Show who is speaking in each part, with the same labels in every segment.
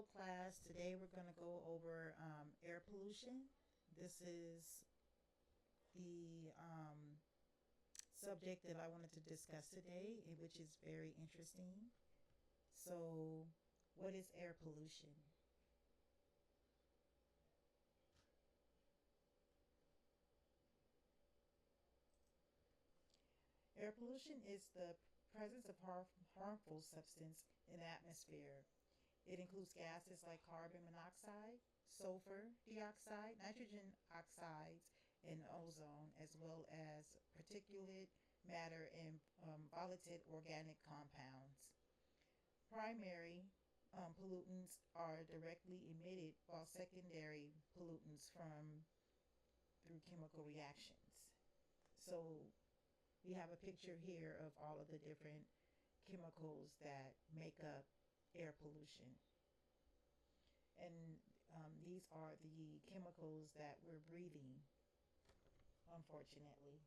Speaker 1: Hello class, today we're going to go over air pollution. This is the subject that I wanted to discuss today, which is very interesting. So, what is air pollution? Air pollution is the presence of harmful substance in the atmosphere. It includes gases like carbon monoxide, sulfur dioxide, nitrogen oxides, and ozone, as well as particulate matter and volatile organic compounds. Primary pollutants are directly emitted, while secondary pollutants from through chemical reactions. So we have a picture here of all of the different chemicals that make up air pollution. And these are the chemicals that we're breathing, unfortunately.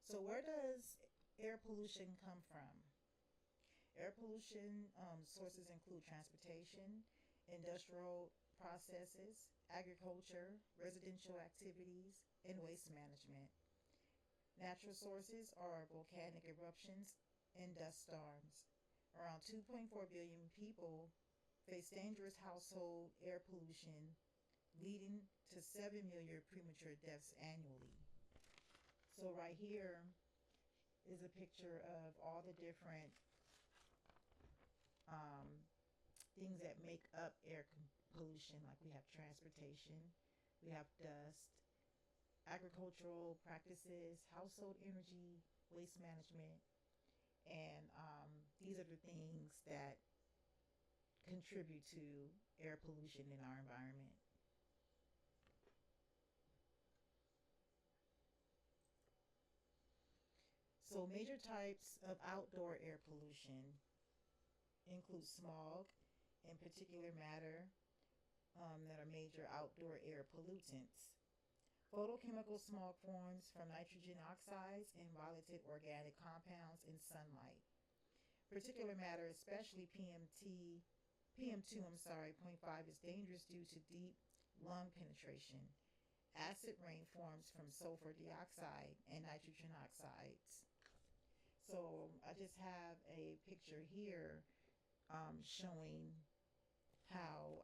Speaker 1: So, where does air pollution come from? Air pollution sources include transportation, industrial processes, agriculture, residential activities, and waste management. Natural sources are volcanic eruptions and dust storms. Around 2.4 billion people face dangerous household air pollution, leading to 7 million premature deaths annually. So, right here is a picture of all the different um, things that make up air pollution. Like we have transportation, we have dust, agricultural practices, household energy, waste management, and these are the things that contribute to air pollution in our environment. So, major types of outdoor air pollution include smog and particulate matter that are major outdoor air pollutants. Photochemical smog forms from nitrogen oxides and volatile organic compounds in sunlight. Particulate matter, especially PM2, 0.5, is dangerous due to deep lung penetration. Acid rain forms from sulfur dioxide and nitrogen oxides. So I just have a picture here showing how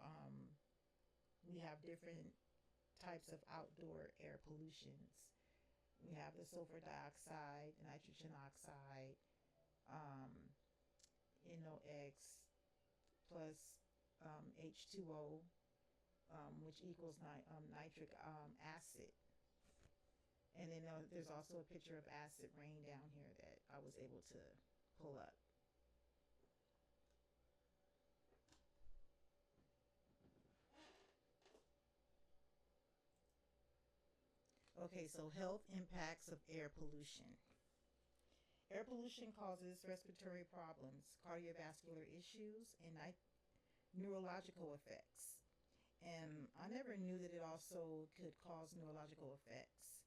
Speaker 1: we have different types of outdoor air pollutions. We have the sulfur dioxide, nitrogen oxide, um, NOx plus H2O, which equals nitric acid. And then there's also a picture of acid rain down here that I was able to pull up. Okay, so health impacts of air pollution. Air pollution causes respiratory problems, cardiovascular issues, and neurological effects. And I never knew that it also could cause neurological effects.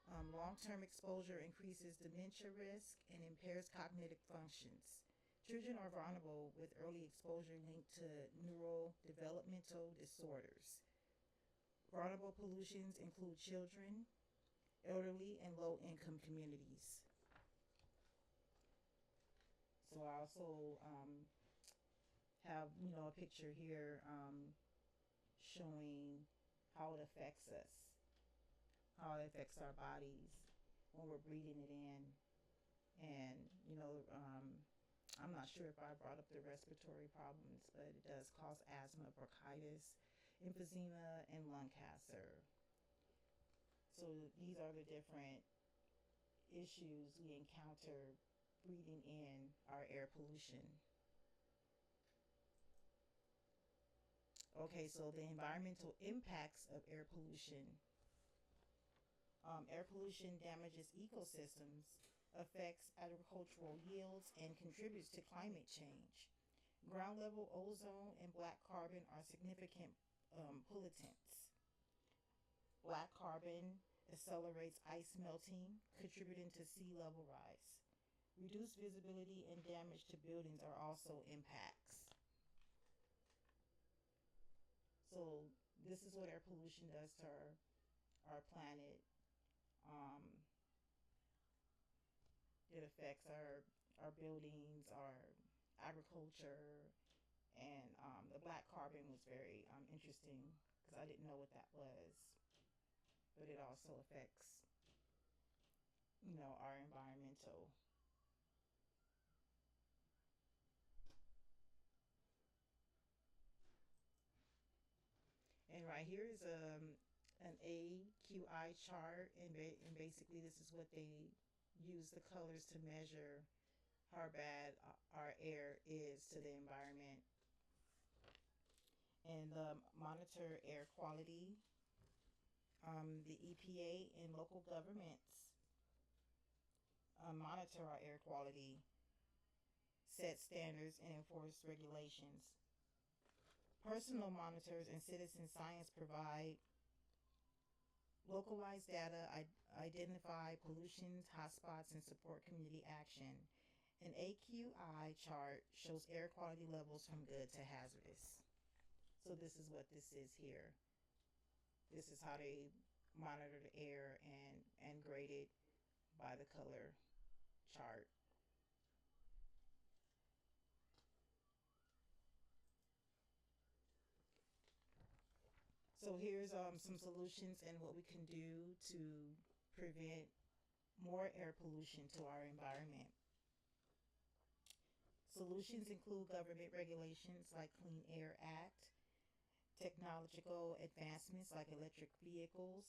Speaker 1: Long-term exposure increases dementia risk and impairs cognitive functions. Children are vulnerable with early exposure linked to neurodevelopmental disorders. Vulnerable pollutions include children, elderly, and low-income communities. So I also have a picture here showing how it affects us, how it affects our bodies when we're breathing it in. And I'm not sure if I brought up the respiratory problems, but it does cause asthma, bronchitis, emphysema, and lung cancer. So these are the different issues we encounter breathing in our air pollution. Okay, so the environmental impacts of air pollution. Air pollution damages ecosystems, affects agricultural yields, and contributes to climate change. Ground level ozone and black carbon are significant pollutants. Black carbon accelerates ice melting, contributing to sea level rise. Reduced visibility and damage to buildings are also impacts. So this is what air pollution does to our planet. Um, it affects our buildings, our agriculture, and the black carbon was very interesting because I didn't know what that was, but it also affects, our environmental. And right here is an AQI chart, and basically this is what they use the colors to measure how bad our air is to the environment, and monitor air quality. The EPA and local governments monitor our air quality, set standards, and enforce regulations. Personal monitors and citizen science provide localized data, identify pollutions, hotspots, and support community action. An AQI chart shows air quality levels from good to hazardous. So this is what this is here. This is how they monitor the air and grade it by the color chart. So here's some solutions and what we can do to prevent more air pollution to our environment. Solutions include government regulations like Clean Air Act, technological advancements like electric vehicles,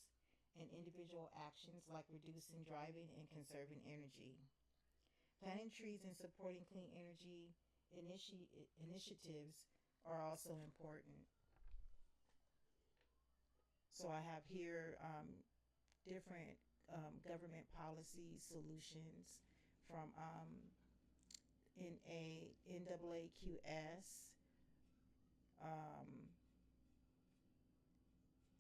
Speaker 1: and individual actions like reducing driving and conserving energy. Planting trees and supporting clean energy initiatives are also important. So I have here different government policy solutions from NAAQS, um,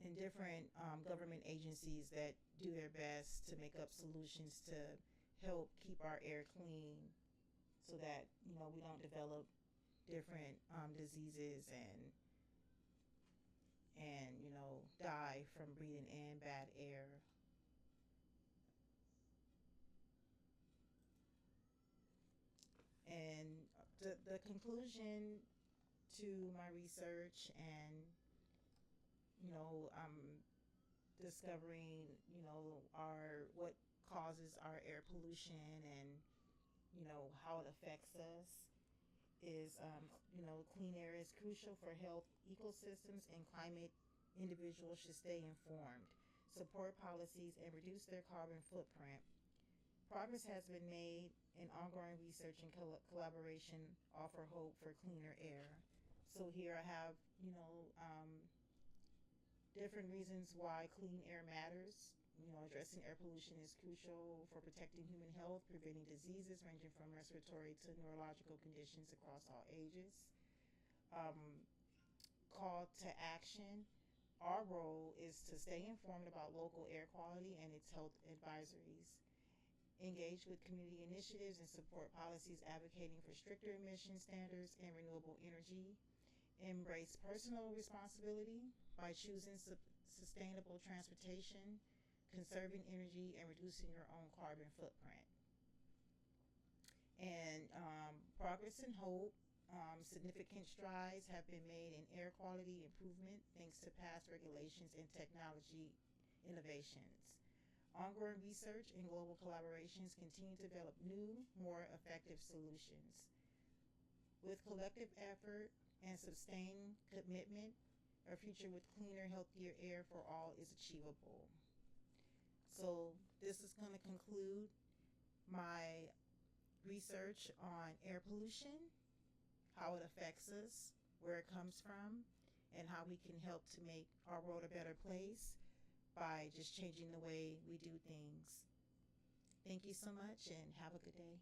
Speaker 1: and different government agencies that do their best to make up solutions to help keep our air clean so that we don't develop different diseases and die from breathing in bad air. And the conclusion to my research and discovering our what causes our air pollution and how it affects us is clean air is crucial for health, ecosystems, and climate. Individuals should stay informed, support policies, and reduce their carbon footprint. Progress has been made, and ongoing research and collaboration offer hope for cleaner air. So here I have different reasons why clean air matters. Addressing air pollution is crucial for protecting human health, preventing diseases ranging from respiratory to neurological conditions across all ages. Um, Call to action. Our role is to stay informed about local air quality and its health advisories, engage with community initiatives, and support policies advocating for stricter emission standards and renewable energy, embrace personal responsibility by choosing sustainable transportation, conserving energy, and reducing your own carbon footprint. And progress and hope. Significant strides have been made in air quality improvement thanks to past regulations and technology innovations. Ongoing research and global collaborations continue to develop new, more effective solutions. With collective effort and sustained commitment, a future with cleaner, healthier air for all is achievable. So this is going to conclude my research on air pollution, how it affects us, where it comes from, and how we can help to make our world a better place by just changing the way we do things. Thank you so much and have a good day.